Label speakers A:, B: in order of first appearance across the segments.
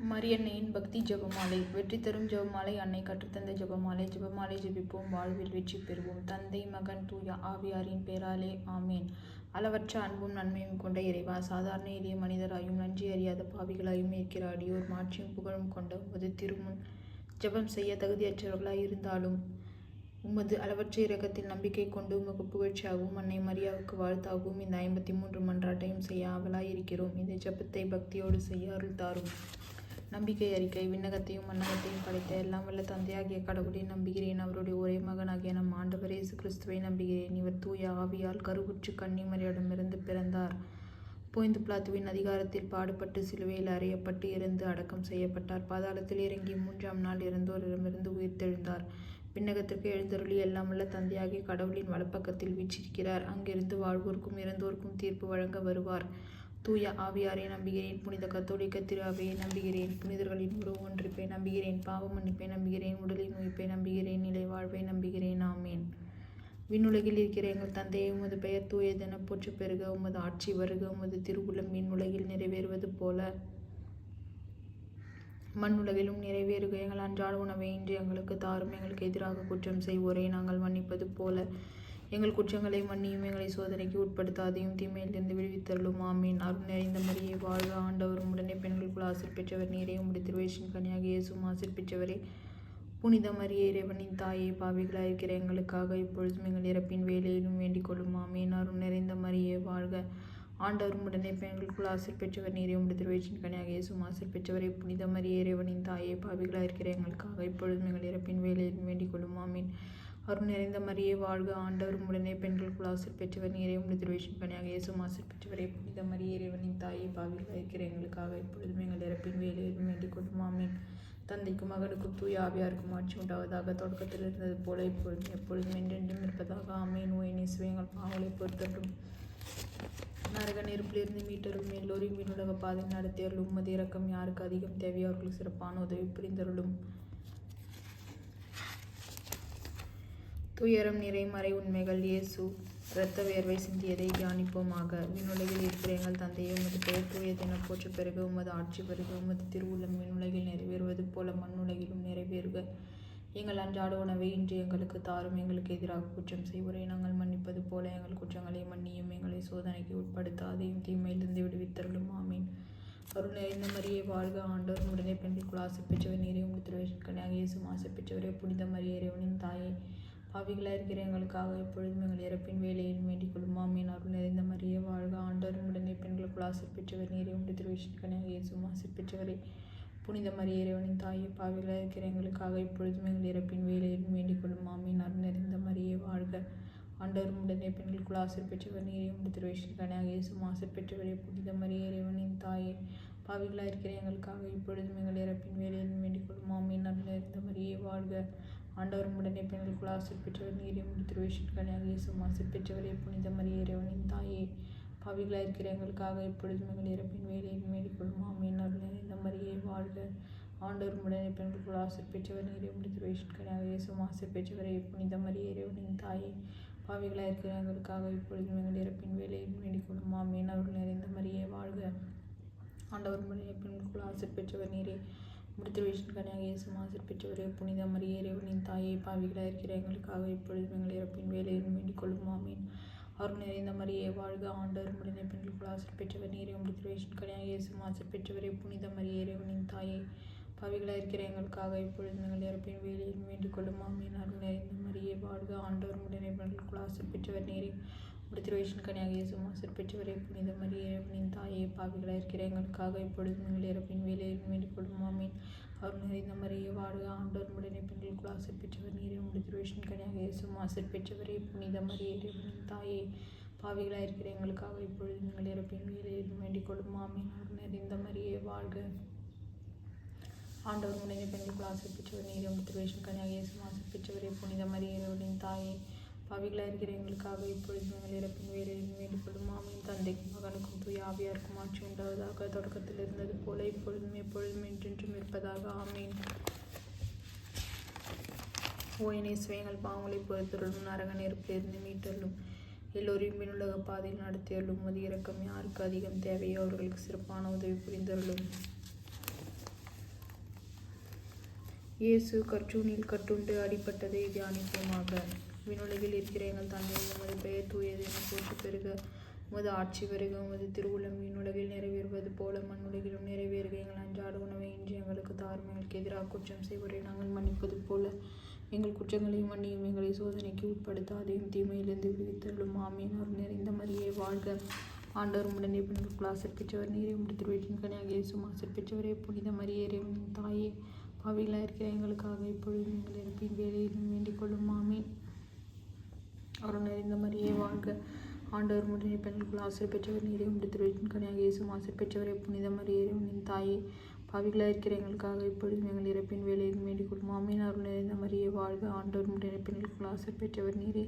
A: மரியன்னையின் பக்தி ஜெபமாலை. வெற்றி தரும் ஜெபமாலை. அன்னை கற்றுத்தந்த ஜெபமாலை. ஜெபமாலை ஜெபிப்போம், வாழ்வில் வெற்றி பெறுவோம். தந்தை, மகன், தூய ஆவியாரின் பெயராலே ஆமேன். அளவற்ற அன்பும் நன்மையும் கொண்ட இறைவா, சாதாரண எளிய மனிதராயும் நன்றி அறியாத பாவிகளாயும் இருக்கிற அடியோர் மாட்சியும் புகழும் கொண்ட உமது திருமுன் ஜெபம் செய்ய தகுதியற்றவர்களாய் இருந்தாலும் உமது அளவற்ற இரக்கத்தில் நம்பிக்கை கொண்டு உமக்கு புகழ்ச்சியாகவும் அன்னை மரியாவுக்கு வாழ்த்தாகவும் இந்த 53 மன்றாட்டையும் செய்ய ஆவலாய் இருக்கிறோம். இந்த ஜெபத்தை பக்தியோடு செய்ய அருள் தாரும். நம்பிக்கை அறிக்கை. விண்ணகத்தையும் மன்னகத்தையும் படைத்த எல்லாம் வல்ல தந்தையாகிய கடவுளை நம்புகிறேன். அவருடைய ஒரே மகனாகிய நம் ஆண்டவர் இயேசு கிறிஸ்துவை நம்புகிறேன். இவர் தூய ஆவியால் கருவுற்று கன்னிமரியிடமிருந்து பிறந்தார். போய்ந்து பிலாத்துவின் அதிகாரத்தில் பாடுபட்டு சிலுவையில் அறையப்பட்டு இறந்து அடக்கம் செய்யப்பட்டார். பாதாளத்தில் இறங்கி 3ஆம் நாள் இறந்தோரிடமிருந்து உயிர்த்தெழுந்தார். விண்ணகத்திற்கு எழுந்தருளி எல்லாம் வல்ல தந்தையாகிய கடவுளின் வலப்பக்கத்தில் வீற்றிருக்கிறார். அங்கிருந்து வாழ்வோருக்கும் இறந்தோருக்கும் தீர்ப்பு வழங்க வருவார். தூய ஆவியாரை நம்புகிறேன். புனித கத்தோலிக்க திரு அவையை நம்புகிறேன். புனிதர்களின் உறவு ஒன்றிப்பை நம்புகிறேன். பாவ மன்னிப்பை நம்புகிறேன். உடலின் உயிர்ப்பை நம்புகிறேன். நிலை வாழ்வை நம்புகிறேன். ஆமேன். விண்ணுலகில் இருக்கிற எங்கள் தந்தையை, உமது பெயர் தூயதென போற்ற பெறுக. உமது ஆட்சி வருக. உமது திருவுளம் விண்ணுலகில் நிறைவேறுவது போல மண்ணுலகிலும் நிறைவேறுக. எங்கள் அன்றாட உணவை இன்று எங்களுக்கு தாரும். எங்களுக்கு எதிராக குற்றம் செய்வோரை நாங்கள் மன்னிப்பது போல எங்கள் குற்றங்களை மன்னியும். எங்களை சோதனைக்கு உட்படுத்தாதையும் தீமையிலிருந்து விடுவித்தருளும். ஆமீன். அருள் நிறைந்த மரியே வாழ்க, ஆண்டவர் உடனே பெண்களுக்குள் ஆசீர் பெற்றவர் நீரே. உம்முடைய திருவயிற்றின் கனியாக இயேசுவும் ஆசீர் பெற்றவரே. புனித மரியே, இறைவனின் தாயே, பாவிகளாய் இருக்கிற எங்களுக்காக இப்பொழுதும் எங்கள் இறப்பின் வேலையிலும் வேண்டிக் கொள்ளும். ஆமீன். அருள் நிறைந்த மரியே வாழ்க, ஆண்டவர் உடனே பெண்களுக்குள் ஆசீர் பெற்றவர் நீரே. உம்முடைய திருவயிற்றின் கனியாக இயேசுவும் ஆசீர் பெற்றவரே. புனித மரியே, இறைவனின் தாயே, பாவிகளாய் இருக்கிற எங்களுக்காக இப்பொழுதும் எங்கள் இறப்பின் வேலையிலும் வேண்டிக் கொள்ளும். ஆமீன். அருள் நிறைந்த மரியே வாழ்க, ஆண்டவர் உடனே பெண்களுக்குள் ஆசீர் பெற்றவர் நீரே. உம்முடைய திருவயிற்றின் கனியாக இயேசுவும் ஆசீர் பெற்றவரே. புனித மரியே, இறைவனின் தாயே, பாவிகளாய் இருக்கிற எங்களுக்காக இப்பொழுதும் எங்கள் இறப்பின் வேலையிலும் வேண்டிக் கொள்ளும். ஆமீன். தந்தைக்கும் மகனுக்கும் தூய ஆவியாருக்கும் ஆட்சி உண்டாவதாக. தொடக்கத்தில் இருந்தது போல இப்பொழுதும் எப்பொழுதும் என்றென்றும் இருப்பதாக. ஆமேன். ஓ இயேசுவே, எங்கள் பாவங்களை பொறுத்தருளும். நரக நெருப்பிலிருந்து மீட்டருளும். எல்லோரையும் விண்ணுலக பாதை நடத்தியருளும். உமது இரக்கம் யாருக்கு அதிகம் தேவையோ அவர்களுக்கு சிறப்பான உதவி புரிந்தருளும். துயரம் நிறை மறை உண்மைகள். இயேசு இரத்த வியர்வை சிந்தியதை தியானிப்போமாக. விண்ணுலகில் இருக்கிற எங்கள் தந்தையை, உமது பெயர் தூயதென போற்ற பெறுக. உமது ஆட்சி வருக. உமது திருவுளம் விண்ணுலகில் நிறைவேறுவது போல மண்ணுலகிலும் நிறைவேறுக. எங்கள் அன்றாட உணவை இன்று எங்களுக்கு தாரும். எங்களுக்கு எதிராக குற்றம் செய்வோரை நாங்கள் மன்னிப்பது போல எங்கள் குற்றங்களை மன்னியும். எங்களை சோதனைக்கு உட்படுத்தாதையும் தீமையிலிருந்து விடுவித்தருளும். ஆமீன். அருள் நிறைந்த மரியே வாழ்க, ஆண்டவர் உடனே பெண்களுக்குள் ஆசீர் பெற்றவர் நீரே. உம்முடைய திருவயிற்றின் கனியாக இயேசுவும் ஆசீர் பெற்றவரே. புனித மரியே, இறைவனின் தாயே, பாவிகளாய் இருக்கிற எங்களுக்காக இப்பொழுதும் எங்கள் இறப்பின் வேலையிலும் வேண்டிக் கொள்ளும். ஆமீன். அருள் நிறைந்த மரியே வாழ்க, ஆண்டவர் உடனே பெண்களுக்குள் ஆசீர் பெற்றவர் நீரே. உம்முடைய திருவயிற்றின் கனியாக இயேசுவும் ஆசீர் பெற்றவரே. புனித மரியே, இறைவனின் தாயே, பாவிகளாய் இருக்கிற எங்களுக்காக இப்பொழுதும் எங்கள் இறப்பின் வேலையிலும் வேண்டிக் கொள்ளும். ஆமீன். அருள் நிறைந்த மரியே வாழ்க, ஆண்டவர் உடனே பெண்களுக்குள் ஆசீர் பெற்றவர் நீரே. உம்முடைய திருவயிற்றின் கனியாக இயேசுவும் ஆசீர் பெற்றவரே. புனித மரியே, இறைவனின் தாயே, பாவிகளாய் இருக்கிற எங்களுக்காக இப்பொழுதும் எங்கள் இறப்பின் வேலையிலும் வேண்டிக் கொள்ளும். ஆமீன். அருள் நிறைந்த மரியே வாழ்க, ஆண்டவர் உடனே பெண்களுக்குள் ஆசீர் பெற்றவர் நீரே. உம்முடைய திருவயிற்றின் கனியாக இயேசுவும் ஆசீர் பெற்றவரே. புனித மரியே, இறைவனின் தாயே, பாவிகளாய் இருக்கிற எங்களுக்காக இப்பொழுதும் எங்கள் இறப்பின் வேலையிலும் வேண்டிக் கொள்ளும். ஆமீன். அருள் நிறைந்த மரியே வாழ்க, ஆண்டவர் உடனே பெண்களுக்குள் ஆசீர் பெற்றவர் நீரே. உம்முடைய திருவயிற்றின் கனியாக இயேசுவும் ஆசீர் பெற்றவரே. புனித மரியே, இறைவனின் தாயே, பாவிகளாய் இருக்கிற எங்களுக்காக இப்பொழுதும் எங்கள் இறப்பின் வேலையிலும் வேண்டிக் கொள்ளும். ஆமீன். அருள் நிறைந்த மரியே வாழ்க, ஆண்டவர் உடனே பெண்களுக்குள் ஆசீர் பெற்றவர் நீரே. உம்முடைய திருவயிற்றின் கனியாக இயேசுவும் ஆசீர் பெற்றவரே. புனித மரியே, இறைவனின் தாயே, பாவிகளாய் இருக்கிற எங்களுக்காக இப்பொழுதும் எங்கள் இறப்பின் வேலையிலும் வேண்டிக் கொள்ளும். ஆமீன். அருள் நிறைந்த மரியே வாழ்க, ஆண்டவர் உடனே பெண்களுக்குள் ஆசீர் பெற்றவர் நீரே. உம்முடைய திருவயிற்றின் கனியாக இயேசுவும் ஆசீர் பெற்றவரே. புனித மரியே, இறைவனின் தாயே, பாவிகளாய் இருக்கிற எங்களுக்காக இப்பொழுதும் எங்கள் இறப்பின் வேலையிலும் வேண்டிக் கொள்ளும். ஆமீன். அருள் நிறைந்த மரியே வாழ்க, ஆண்டவர் உடனே பெண்களுக்குள் ஆசீர் பெற்றவர் நீரே. உம்முடைய திருவயிற்றின் கனியாக இயேசுவும் ஆசீர் பெற்றவரே. புனித மரியே, இறைவனின் தாயே, பாவிகளாய் இருக்கிற எங்களுக்காக இப்பொழுதும் எங்கள் இறப்பின் வேலையிலும் வேண்டிக் கொள்ளும். ஆமீன். அருள் நிறைந்த மரியே வாழ்க, ஆண்டவர் உடனே பெண்களுக்குள் ஆசீர் பெற்றவர் நீரே. உம்முடைய திருவயிற்றின் கனியாக இயேசுவும் ஆசீர் பெற்றவரே. புனித மரியே, இறைவனின் தாயே, பாவிகளாய் இருக்கிற எங்களுக்காக இப்பொழுதும் எங்கள் இறப்பின் வேலையிலும் வேண்டிக் கொள்ளும். ஆமீன். அருள் நிறைந்த மரியே வாழ்க, ஆண்டவர் உடனே பெண்களுக்குள் ஆசீர் பெற்றவர் நீரே. உம்முடைய திருவயிற்றின் கனியாக இயேசுவும் ஆசீர் பெற்றவரே. புனித மரியே, இறைவனின் தாயே, பாவிகளாய் இருக்கிற எங்களுக்காக இப்பொழுதும் எங்கள் இறப்பின் வேலையிலும் வேண்டிக் கொள்ளும். ஆமீன். தந்தைக்கும் மகனுக்கும் தூய ஆவியாருக்கும் ஆட்சி உண்டாவதாக. தொடக்கத்தில் இருந்தது போல இப்பொழுதும் எப்பொழுதும் என்றென்றும் இருப்பதாக. ஆமீன். ஓ இயேசுவே, எங்கள் பாவங்களை பொறுத்தருளும். நரக நெருப்பிலிருந்து மீட்டருளும். எல்லோரையும் விண்ணுலக பாதையில் நடத்தியருளும். உமது இரக்கம் யாருக்கு அதிகம் தேவையோ அவர்களுக்கு சிறப்பான உதவி புரிந்தருளும். இயேசு கற்றூனில் கட்டுண்டு அடிபட்டதை தியானிப்போமாக. விண்ணுலகில் இருக்கிற எங்கள் தந்தையே, உமது பெயர் தூயது என போற்று பெருக. உமது ஆட்சி வருக. உமது திருவுளம் விண்ணுலகில் நிறைவேறுவது போல மண்ணுலகிலும் நிறைவேறுக. எங்கள் அன்றாட உணவை இன்று எங்களுக்கு தாரும். எங்களுக்கு எதிராக குற்றம் செய்வரை நாங்கள் மன்னிப்பது போல எங்கள் குற்றங்களை மன்னியும். எங்களை சோதனைக்கு உட்படுத்தாதையும் தீமையிலிருந்து விடுவித்தருளும். ஆமீன். அருள் நிறைந்த மரியே வாழ்க. ஆண்டவர் உடனே பெண்களுக்குள் ஆசீர்வதிப்பவர் நீரே. உம்முடைய திருவயிற்றின் கனியாகிய இயேசுவும் ஆசீர்வதிப்பவரே. புனித மரியே, இறைவனின் தாயே, பாவிகளாக இருக்கிற எங்களுக்காக இப்பொழுதும் எங்கள் இறப்பின் வேலையிலும் வேண்டிக் கொள்ளும். ஆமீன். அருள் நிறைந்த மரியே வாழ்க. ஆண்டவர் உடனே பெண்களுக்குள் ஆசீர்வதிப்பவர் நீரே. உம்முடைய திருவயிற்றின் கனியாகிய இயேசுவும் ஆசீர்வதிப்பவரே. புனித மரியே, இறைவனின் தாயே, பாவிகளாக இருக்கிற எங்களுக்காக இப்பொழுதும் எங்கள் இறப்பின் வேலையிலும் வேண்டிக் கொள்ளும். ஆமீன். அருள் நிறைந்த மரியே வாழ்க. ஆண்டவர் உடனே பெண்களுக்குள் ஆசீர்வதிப்பவர் நீரே.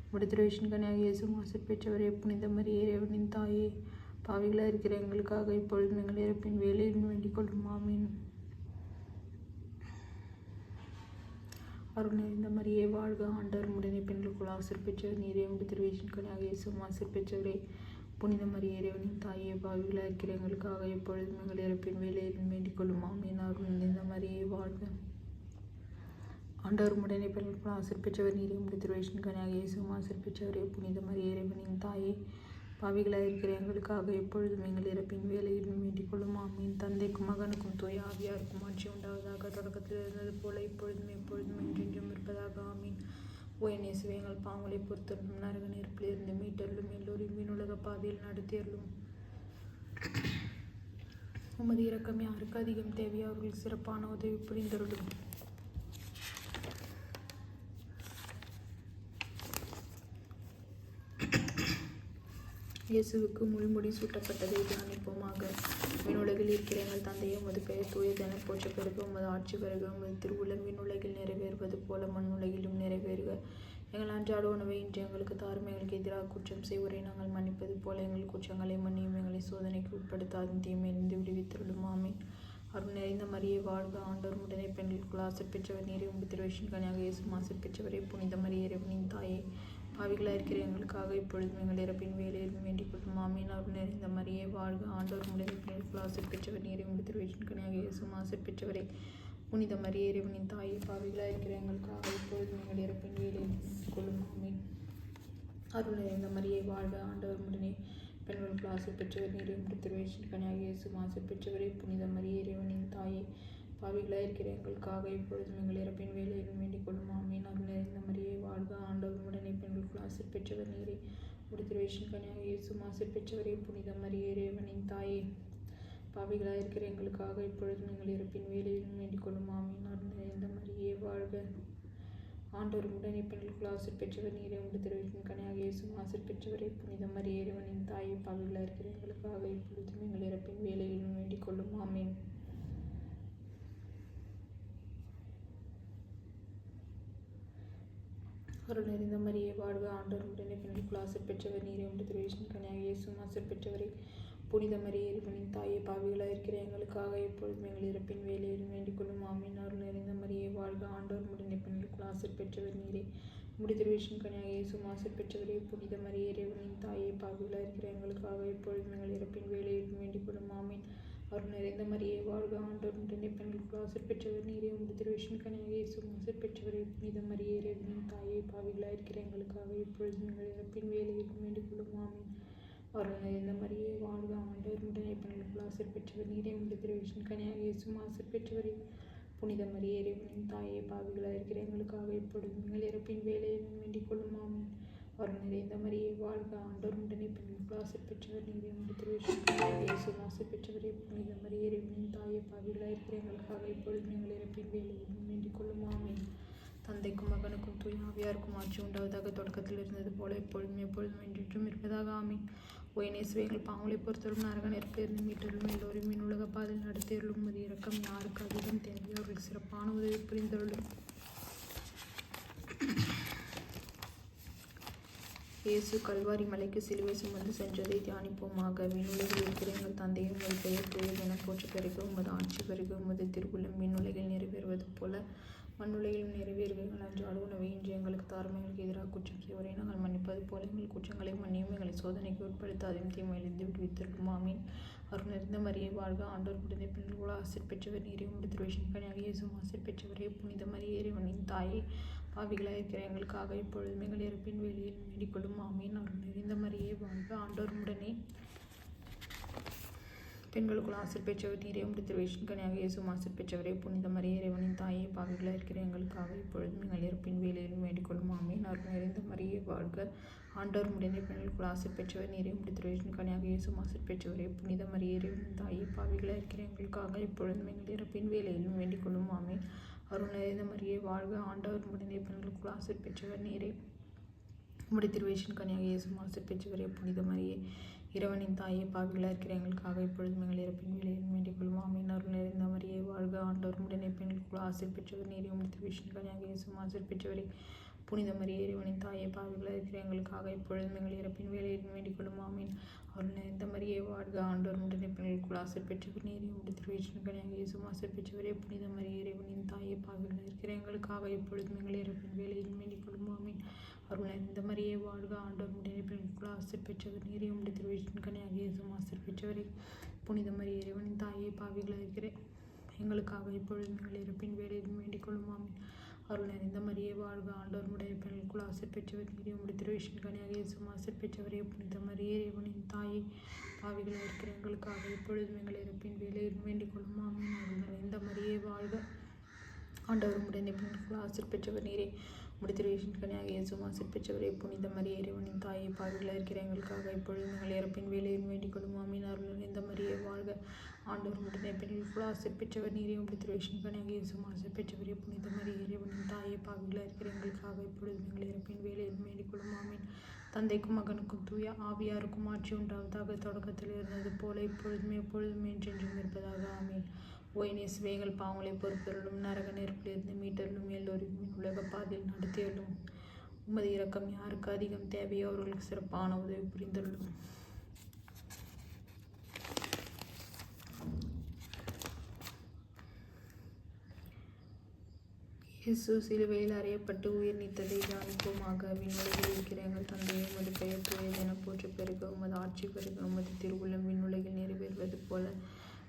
A: உம்முடைய திருவயிற்றின் கனியாகிய இயேசுவும் ஆசீர்வதிப்பவரே. புனித மரியே, இறைவனின் தாயே, பாவிகளாக இருக்கிற எங்களுக்காக இப்பொழுதும் எங்கள் இறப்பின் வேலையிலும் வேண்டிக் கொள்ளும். ஆமீன். அருள் நிறைந்த மரியே வாழ்க. ஆண்டவர் உடனே பெண்களுக்குள் ஆசீர்வதிப்பவர் நீரே. உம்முடைய திருவயிற்றின் கனியாகிய இயேசுவும் ஆசீர்வதிப்பவரே. புனித மரியே, இறைவனின் தாயே, பாவிகளாக இருக்கிற எங்களுக்காக இப்பொழுதும் எங்கள் இறப்பின் வேலையிலும் வேண்டிக் கொள்ளும். ஆமீன். அருள் நிறைந்த மரியே வாழ்க. ஆண்டவர் உடனே பெண்களுக்குள் ஆசீர்வதிப்பவர் நீரே. உம்முடைய திருவயிற்றின் கனியாகிய இயேசுவும் ஆசீர்வதிப்பவரே. புனித மரியே, இறைவனின் தாயே, பாவிகளாக இருக்கிற எங்களுக்காக எப்பொழுதும் எங்கள் இறப்பின் வேலையிலும் வேண்டிக் கொள்ளும். ஆமீன். தந்தைக்கும் மகனுக்கும் தூய ஆவியாருக்கும் ஆட்சி உண்டாவதாக. தொடக்கத்தில் இருந்தது போல இப்பொழுதும் எப்பொழுதும் என்றென்றும் இருப்பதாக. ஆமீன். ஓ என் இயேசுவே, எங்கள் பாவங்களை பொறுத்தருளும். நரக நெருப்பிலிருந்து மீட்டருளும். எல்லோரையும் விண்ணுலக பாதையில் நடத்தியருளும். உமது இரக்கம் யாருக்கு அதிகம் தேவையோ அவர்கள் சிறப்பான உதவி புரிந்தருளும். இயேசுவுக்கு முள்முடி சூட்டப்பட்டதை தியானிப்போமாக. விண்ணுலகில் இருக்கிற எங்கள் தந்தையே, உமது பெயர் தூயதென போற்ற பெருக. உமது ஆட்சி வருக. உமது திருவுளம் விண்ணுலகில் நிறைவேறுவது போல மண்ணுலகிலும் நிறைவேறுக. எங்கள் அன்றாட உணவை இன்று எங்களுக்கு தாரும். எங்களுக்கு எதிராக குற்றம் செய்வோரை நாங்கள் மன்னிப்பது போல எங்கள் குற்றங்களை மன்னியும். எங்களை சோதனைக்கு உட்படுத்தாதும் தீமையிலிருந்து விடுவித்தருளும். ஆமீன். அருள் நிறைந்த மரியே வாழ்க. ஆண்டவர் உடனே பெண்களுக்குள் ஆசீர்வதிப்பவர் நீரே. உம்முடைய திருவயிற்றின் கனியாகிய இயேசுவும் ஆசீர்வதிப்பவரே. புனித மரியே, இறைவனின் தாயே, பாவிகளாக இருக்கிற எங்களுக்காக இப்பொழுதும் எங்கள் இறப்பின் வேலையிலும் வேண்டிக் கொள்ளும். ஆமீன். அருள் நிறைந்த மரியே வாழ்க. ஆண்டவர் உடனே பெண்களுக்குள் ஆசீர்வதிப்பவர் நீரே. உம்முடைய திருவயிற்றின் கனியாகிய இயேசுவும் ஆசீர்வதிப்பவரே. புனித மரியே, இறைவனின் தாயே, பாவிகளாக இருக்கிற எங்களுக்காக இப்பொழுதும் எங்கள் இறப்பின் வேலையிலும் வேண்டிக் கொள்ளும். ஆமீன். அருள் நிறைந்த மரியே வாழ்க. ஆண்டவர் உடனே பெண்களுக்குள் ஆசீர்வதிப்பவர் நீரே. உம்முடைய திருவயிற்றின் கனியாகிய இயேசுவும் ஆசீர்வதிப்பவரே. புனித மரியே, இறைவனின் தாயே, பாவிகளாக இருக்கிற எங்களுக்காக இப்பொழுதும் எங்கள் இறப்பின் வேலையிலும் வேண்டிக் கொள்ளும். ஆமீன். அருள் நிறைந்த மரியே வாழ்க. ஆண்டவர் உடனே பெண்களுக்குள் ஆசீர்வதிப்பவர் நீரே. உம்முடைய திருவயிற்றின் கனியாகிய இயேசுவும் ஆசீர்வதிப்பவரே. புனித மரியே, இறைவனின் தாயே, பாவிகளாக இருக்கிற எங்களுக்காக இப்பொழுதும் எங்கள் இறப்பின் வேலையிலும் வேண்டிக் கொள்ளும். ஆமீன். அருள் நிறைந்த மரியே வாழ்க. ஆண்டவர் உடனே பெண்களுக்குள் ஆசீர்வதிப்பவர் நீரே. உம்முடைய திருவயிற்றின் கனியாகிய இயேசுவும் ஆசீர்வதிப்பவரே. புனித மரியே, இறைவனின் தாயே, பாவிகளாக இருக்கிற எங்களுக்காக இப்பொழுதும் எங்கள் இறப்பின் வேலையிலும் வேண்டிக் கொள்ளும். ஆமீன். அருள் நிறைந்த மரியே வாழ்க. ஆண்டவர் உடனே பெண்களுக்குள் ஆசீர்வதிப்பவர் நீரே. உம்முடைய திருவயிற்றின் கனியாகிய இயேசுவும் ஆசீர்வதிப்பவரே. புனித மரியே, இறைவனின் தாயே, பாவிகளாக இருக்கிற எங்களுக்காக எப்பொழுதும் எங்கள் இறப்பின் வேலையிலும் வேண்டிக் கொள்ளும். ஆமீன். அருள் நிறைந்த மரியே வாழ்க. ஆண்டவர் உடனே பெண்களுக்குள் ஆசீர்வதிப்பவர் நீரே. உம்முடைய திருவயிற்றின் கனியாகிய இயேசுவும் ஆசீர்வதிப்பவரே. புனித மரியே, இறைவனின் தாயே, பாவிகளாக இருக்கிற எங்களுக்காக எப்பொழுதும் எங்கள் இறப்பின் வேலையிலும் வேண்டிக் கொள்ளும். ஆமீன். அருள் நிறைந்த மரியே வாழ்க. ஆண்டவர் உடனே பெண்களுக்குள் ஆசீர்வதிப்பவர் நீரே. உம்முடைய திருவயிற்றின் கனியாகிய இயேசுவும் ஆசீர்வதிப்பவரே. புனித மரியே, இறைவனின் தாயே, பாவிகளாக இருக்கிற எங்களுக்காக இப்பொழுதும் எங்கள் இறப்பின் வேலையிலும் வேண்டிக் கொள்ளும். ஆமீன். அருள் நிறைந்த மரியே வாழ்க. ஆண்டவர் உடனே பெண்களுக்குள் ஆசீர்வதிப்பவர் நீரே. உம்முடைய திருவயிற்றின் கனியாகிய இயேசுவும் ஆசீர்வதிப்பவரே. புனித மரியே, இறைவனின் தாயே, பாவிகளாக இருக்கிற எங்களுக்காக இப்பொழுதும் எங்கள் இறப்பின் வேலையிலும் வேண்டிக் கொள்ளும். ஆமீன். அருள் நிறைந்த மரியே வாழ்க. ஆண்டவர் உடனே பெண்களுக்குள் ஆசீர்வதிப்பவர் நீரே. உம்முடைய திருவயிற்றின் கனியாகிய இயேசுவும் ஆசீர்வதிப்பவரே. புனித மரியே, இறைவனின் தாயே, பாவிகளாக இருக்கிற எங்களுக்காக இப்பொழுதும் எங்கள் இறப்பின் வேலையிலும் வேண்டிக் கொள்ளும். ஆமீன். தந்தைக்கும் மகனுக்கும் தூய ஆவியாருக்கும் ஆட்சி உண்டாவதாக. தொடக்கத்தில் இருந்தது போல எப்பொழுதும் எப்பொழுதும் என்றென்றும் இருப்பதாக. ஆமீன். ஓ என் இயேசுவே, எங்கள் பாவங்களை பொறுத்தருளும். நரக நெருப்பிலிருந்து மீட்டருளும். எல்லோரையும் விண்ணுலக பாதையில் நடத்தியருளும். உமது இரக்கம் யாருக்கு அதிகம் தேவையோ அவர்கள் சிறப்பான உதவி புரிந்தருளும். இயேசு கல்வாரி மலைக்கு சிலுவை சுமந்து சென்றதை தியானிப்போமாக. விண்ணுலகில் இருக்கிற எங்கள் தந்தையே, உமது பெயர் தூயதென போற்ற பெருக. உமது ஆட்சி வருக. உமது திருவுளம் விண்ணுலகில் நிறைவேறுவது போல மண்ணுலகிலும் நிறைவேறுக. எங்கள் அன்றாட உணவை இன்று எங்களுக்கு தாரும். எங்களுக்கு எதிராக குற்றம் செய்வரை நாங்கள் மன்னிப்பது போல எங்கள் குற்றங்களை மன்னியும். எங்களை சோதனைக்கு உட்படுத்தாதையும் தீமையிலிருந்து விடுவித்தருளும். ஆமீன். அருள் நிறைந்த மரியே வாழ்க, ஆண்டவர் உடனே பெண்கள் ஆசிர் பெற்றவர் நீரே, உம்முடைய திருவயிற்றின் கனியாக இயேசுவும் ஆசிர் பெற்றவரே. புனித மரியே இறைவனின் தாயே, பாவிகளாய் இருக்கிற எங்களுக்காக இப்பொழுதும் எங்கள் இறப்பின் வேளையில் வேண்டிக் கொள்ளும். ஆமீன். அருள் நிறைந்த மரியே வாழ்க, ஆண்டவர் உடனே பெண்களுக்குள் ஆசிர் பெற்றவர் நீரே, உம்முடைய திருவயிற்றின் கனியாக இயேசுவும் ஆசிர் பெற்றவரே. புனித மரியே இறைவனின் தாயே, பாவிகளாய் இருக்கிற எங்களுக்காக இப்பொழுதும் எங்கள் இறப்பின் வேளையிலும் வேண்டிக் கொள்ளும். ஆமீன். அருள் நிறைந்த மரியே வாழ்க, ஆண்டவர் உடனே பெண்களுக்குள் ஆசிர் பெற்றவர் நீரே, உம்முடைய திருவயிற்றின் கனியாக இயேசுவும் ஆசிர் பெற்றவரே. புனித மரியே இறைவனின் தாயே, பாவிகளாய் இருக்கிற எங்களுக்காக இப்பொழுதும் எங்கள் இறப்பின் வேளையிலும் வேண்டிக் கொள்ளும். ஆமீன். அருள் நிறைந்த மரியே வாழ்க, ஆண்டவர் உடனே பெண்களுக்குள் ஆசிர் பெற்றவர் நீரே, உம்முடைய திருவயிற்றின் கனியாக இயேசுவும் ஆசிர் பெற்றவரே. புனித மரியே இறைவனின் தாயே, பாவிகளாய் இருக்கிற எங்களுக்காக இப்பொழுதும் எங்கள் இறப்பின் வேளையிலும் வேண்டிக் கொள்ளும். ஆமீன். அருள் நிறைந்த மரியே வாழ்க, ஆண்டவர் உடனே பெண்களுக்குள் ஆசிர் பெற்றவர் நீரே, உம்முடைய திருவயிற்றின் கனியாக இயேசுவும் ஆசிர் பெற்றவரே. புனித மரியே இறைவனின் தாயே, பாவிகளாய் இருக்கிற எங்களுக்காக இப்பொழுதும் எங்கள் இறப்பின் வேளையிலும் வேண்டிக் கொள்ளும். ஆமீன். அருள் நிறைந்த மரியே வாழ்க, ஆண்டவர் உடனே பெண்களுக்குள் ஆசிர் பெற்றவர் நீரே, உம்முடைய திருவயிற்றின் கனியாக இயேசுவும் ஆசிர் பெற்றவரே. புனித மரியே இறைவனின் தாயே, பாவிகளாய் இருக்கிற எங்களுக்காக இப்பொழுதும் எங்கள் இறப்பின் வேளையிலும் வேண்டிக் கொள்ளும். ஆமீன். அருள் நிறைந்த மரியே வாழ்க, ஆண்டவர் உடனே பெண்களுக்குள் ஆசிர் பெற்றவர் நீரே, உம்முடைய திருவயிற்றின் கனியாக இயேசுவும் ஆசிர் பெற்றவரே. புனித மரியே இறைவனின் தாயே, பாவிகளாய் இருக்கிற எங்களுக்காக இப்பொழுதும் எங்கள் இறப்பின் வேளையிலும் வேண்டிக் கொள்ளும். ஆமீன். அருள் நிறைந்த மரியே வாழ்க, ஆண்டவர் உடைய பெண்களுக்குள் ஆசிர் பெற்றவர் நீரே, உம்முடைய திருவயிற்றின் கனியாக இயேசுவும் ஆசிர் பெற்றவரே. புனித மரியே இறைவனின் தாயே, பாவிகளாய் இருக்கிற எங்களுக்காக இப்பொழுதும் எங்கள் இறப்பின் வேளையிலும் வேண்டிக் கொள்ளும். ஆமீன். அருள் நிறைந்த மரியே வாழ்க, ஆண்டவர் உடைய பெண்களுக்குள் ஆசிர் பெற்றவர் நீரே, உம்முடைய திருவயிற்றின் கனியாக இயேசுவும் ஆசிர் பெற்றவரே. புனித மரியே இறைவனின் தாயே, பாவிகளாய் இருக்கிற எங்களுக்காக இப்பொழுதும் எங்கள் இறப்பின் வேளையிலும் வேண்டிக் கொள்ளும். ஆமீன். அருள் நிறைந்த மரியே வாழ்க, ஆண்டவர் உடனே பெண்களுக்குள் ஆசிர் பெற்றவர் நீரே, உம்முடைய திருவயிற்றின் கனியாக இயேசுவும் ஆசிர் பெற்றவரே. புனித மரியே இறைவனின் தாயே, பாவிகளாய் இருக்கிற எங்களுக்காக இப்பொழுதும் எங்கள் இறப்பின் வேளையிலும் வேண்டிக் கொள்ளும். ஆமீன். தந்தைக்கும் மகனுக்கும் தூய ஆவியாருக்கும் ஆட்சி உண்டாவதாக, தொடக்கத்தில் இருந்தது போல இப்பொழுதும் எப்பொழுதும் என்றென்றும் இருப்பதாக. ஆமீன். ஓய்நேசுவே, எங்கள் பாவங்களை பொறுத்தருளும், நரக நெருப்பிலிருந்து மீட்டருளும், எல்லோரையும் உலக பாதையில் நடத்தியருளும். உமது இரக்கம் யாருக்கு அதிகம் தேவையோ அவர்களுக்கு சிறப்பான உதவி புரிந்தருளும். இயேசு சிலுவையில் அறையப்பட்டு உயிர் நீத்ததை தியானிப்போமாக. விண்ணுலகில் இருக்கிற எங்கள் தந்தையை, உமது பெயர் தூயதென போற்ற பெருக, உமது ஆட்சி பெருக, உமது திருவுள்ளம் விண்ணுலகில் நிறைவேறுவது போல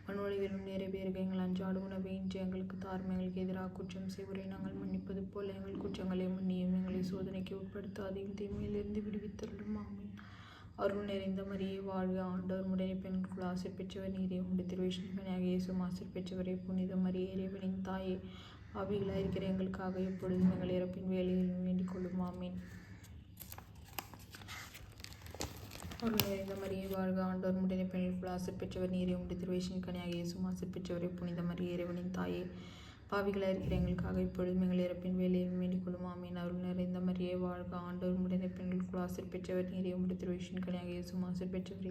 A: மண்ணுலகிலும் நிறைவேறுக. எங்கள் அன்றாட உணவை இன்று எங்களுக்கு தாரும். எங்களுக்கு எதிராக குற்றம் செய்வரை நாங்கள் மன்னிப்பது போல எங்கள் குற்றங்களை மன்னியும். எங்களை சோதனைக்கு உட்படுத்தாதையும் தீமையிலிருந்து விடுவித்தருளும். ஆமீன். அருள் நிறைந்த மரியே வாழ்க, ஆண்டவர் உடைய பெண்களுக்குள் ஆசிர் பெற்றவர் நீரே, உம்முடைய திருவயிற்றின் கனியாக இயேசுவும் ஆசிர் பெற்றவரே. புனித மரியே இறைவனின் தாயே, பாவிகளாய் இருக்கிற எங்களுக்காக எப்பொழுதும் எங்கள் இறப்பின் வேளையிலும் வேண்டிக் கொள்ளும். ஆமீன். அருள் நிறைந்த மரியே வாழ்க, ஆண்டவர் உடைய பெண்களுக்குள் ஆசிர் பெற்றவர் நீரே, உம்முடைய திருவயிற்றின் கனியாக இயேசுவும் ஆசிர் பெற்றவரே. புனித மரியே இறைவனின் தாயே, பாவிகளாய் இருக்கிற எங்களுக்காக இப்பொழுதும் எங்கள் இறப்பின் வேளையிலும் வேண்டிக் கொள்ளும். ஆமீன். அருள் நிறைந்த மரியே வாழ்க, ஆண்டவர் உடைய பெண்களுக்குள் ஆசிர் பெற்றவர் நீரே, உம்முடைய திருவயிற்றின் கனியாக இயேசுவும் ஆசிர் பெற்றவரே.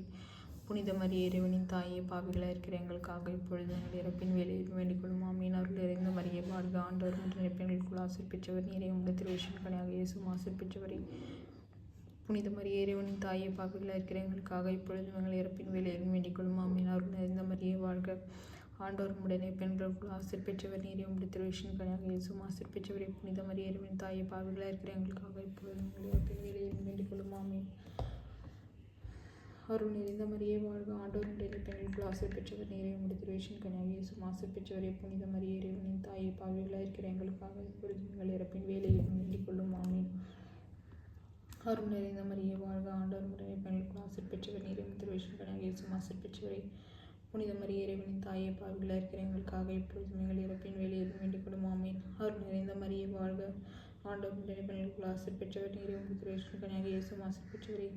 A: புனித மரியே இறைவனின் தாயே, பாவிகளாய் இருக்கிற எங்களுக்காக இப்பொழுது எங்கள் இறப்பின் வேளையிலும் வேண்டிக் கொள்ளும். ஆமீன். அருள் நிறைந்த மரியே வாழ்க, ஆண்டவர் உடைய பெண்களுக்குள் ஆசிர் பெற்றவர் நீரே, உம்முடைய திருவயிற்றின் கனியாக இயேசுவும் ஆசிர் பெற்றவரே. புனித மரியே இறைவனின் தாயே, பாவிகளாய் இருக்கிற எங்களுக்காக இப்பொழுதும் எங்கள் இறப்பின் வேளையிலும் வேண்டிக் கொள்ளும். ஆமீன். அருள் நிறைந்த மரியே வாழ்க, ஆண்டவர் உடனே பெண்களுக்குள் ஆசிர் பெற்றவர் நீரே, உம்முடைய திருவயிற்றின் கனியாக இயேசுவும் ஆசிர் பெற்றவரே. புனித மரியே இறைவனின் தாயே, பாவிகளாய் இருக்கிற எங்களுக்காக இப்பொழுதும் எங்கள் இறப்பின் வேளையிலும் வேண்டிக் கொள்ளும். ஆமீன். அருள் நிறைந்த மரியே வாழ்க, ஆண்டவர் உடைய பெண்களுக்குள் ஆசிர் பெற்றவர் நீரே, உம்முடைய திருவயிற்றின் கனியாக இயேசுவும் ஆசிர் பெற்றவரே. புனித மரியே இறைவனின் தாயே, பாவிகளாய் இருக்கிற எங்களுக்காக இப்பொழுதும் எங்கள் இறப்பின் வேளையிலும் வேண்டிக் கொள்ளும். ஆமீன். அருள் நிறைந்த மரியே வாழ்க, ஆண்டவர் உடைய பெண்களுக்குள் ஆசிர் பெற்றவர் நீரே, உம்முடைய திருவயிற்றின் கனியாக இயேசுவும் ஆசிர் பெற்றவரே. புனித மரியே இறைவனின் தாயே, பாவிகளாய் இருக்கிற எங்களுக்காக இப்பொழுதும் எங்கள் இறப்பின் வேளையிலும் வேண்டிக் கொள்ளும். ஆமீன். அருள் நிறைந்த மரியே வாழ்க, ஆண்டவர் உடைய பெண்களுக்குள் ஆசிர் பெற்றவர் நீரே, உம்முடைய திருவயிற்றின் கனியாக இயேசுவும் ஆசிர் பெற்றவரே.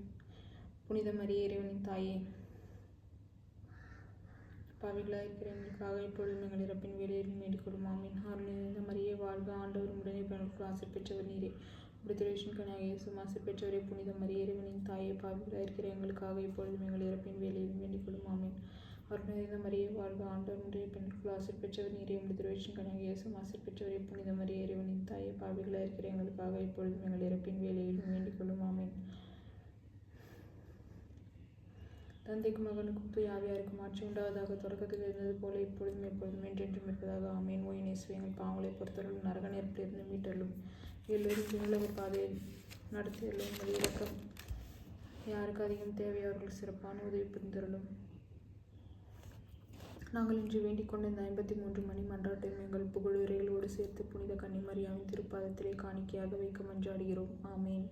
A: புனித மரியே இறைவனின் தாயே, பாவிகளாய் இருக்கிற எங்களுக்காக இப்பொழுதும் எங்கள் இறப்பின் வேளையிலும் வேண்டிக் கொள்ளும். ஆமீன். அருள் நிறைந்த மரியே வாழ்க, ஆண்டவர் உடைய பெண்களுக்குள் ஆசிர் பெற்றவர் நீரே, உம்முடைய திருவயிற்றின் கனியாக இயேசுவும் ஆசிர் பெற்றவரே. புனித மரியே இறைவனின் தாயே, பாவிகளாய் இருக்கிற எங்களுக்காக இப்பொழுதும் எங்கள் இறப்பின் வேளையிலும் வேண்டிக் கொள்ளும். ஆமீன். அருள் நிறைந்த மரியே வாழ்க, ஆண்டவர் உடைய பெண்களுக்குள் ஆசிர் பெற்றவர் நீரே, உம்முடைய திருவயிற்றின் கனியாக இயேசுவும் ஆசிர் பெற்றவரே. புனித மரியே இறைவனின் தாயே, பாவிகளாய் இருக்கிற எங்களுக்காக இப்பொழுதும் எங்கள் இறப்பின் வேளையிலும் வேண்டிக் கொள்ளும். ஆமீன். தந்தைக்கும் மகனுக்கும் தூய ஆவியாருக்கும் ஆட்சி உண்டாவதாக, தொடக்கத்தில் இருந்தது போல இப்பொழுதும் எப்பொழுதும் என்றென்றும் இருப்பதாக. ஆமீன். ஓய்நேசுவே, எங்கள் பாவங்களை பொறுத்தருளும், நரக நெருப்பிலிருந்து மீட்டருளும், எல்லோரும் உலக பாதையில் நடத்தியருளும். உமது இரக்கம் யாருக்கு அதிகம் தேவையோ அவர்கள் சிறப்பான உதவி புரிந்தருளும். நாங்கள் இன்று வேண்டிக் கொண்ட இந்த 53 மணி மன்றாட்டையும் எங்கள் புகழுரைகளோடு சேர்த்து புனித கன்னிமரியாவின் திருப்பாதத்திலே காணிக்கையாக வைக்க மன்றாடுகிறோம். ஆமேன்.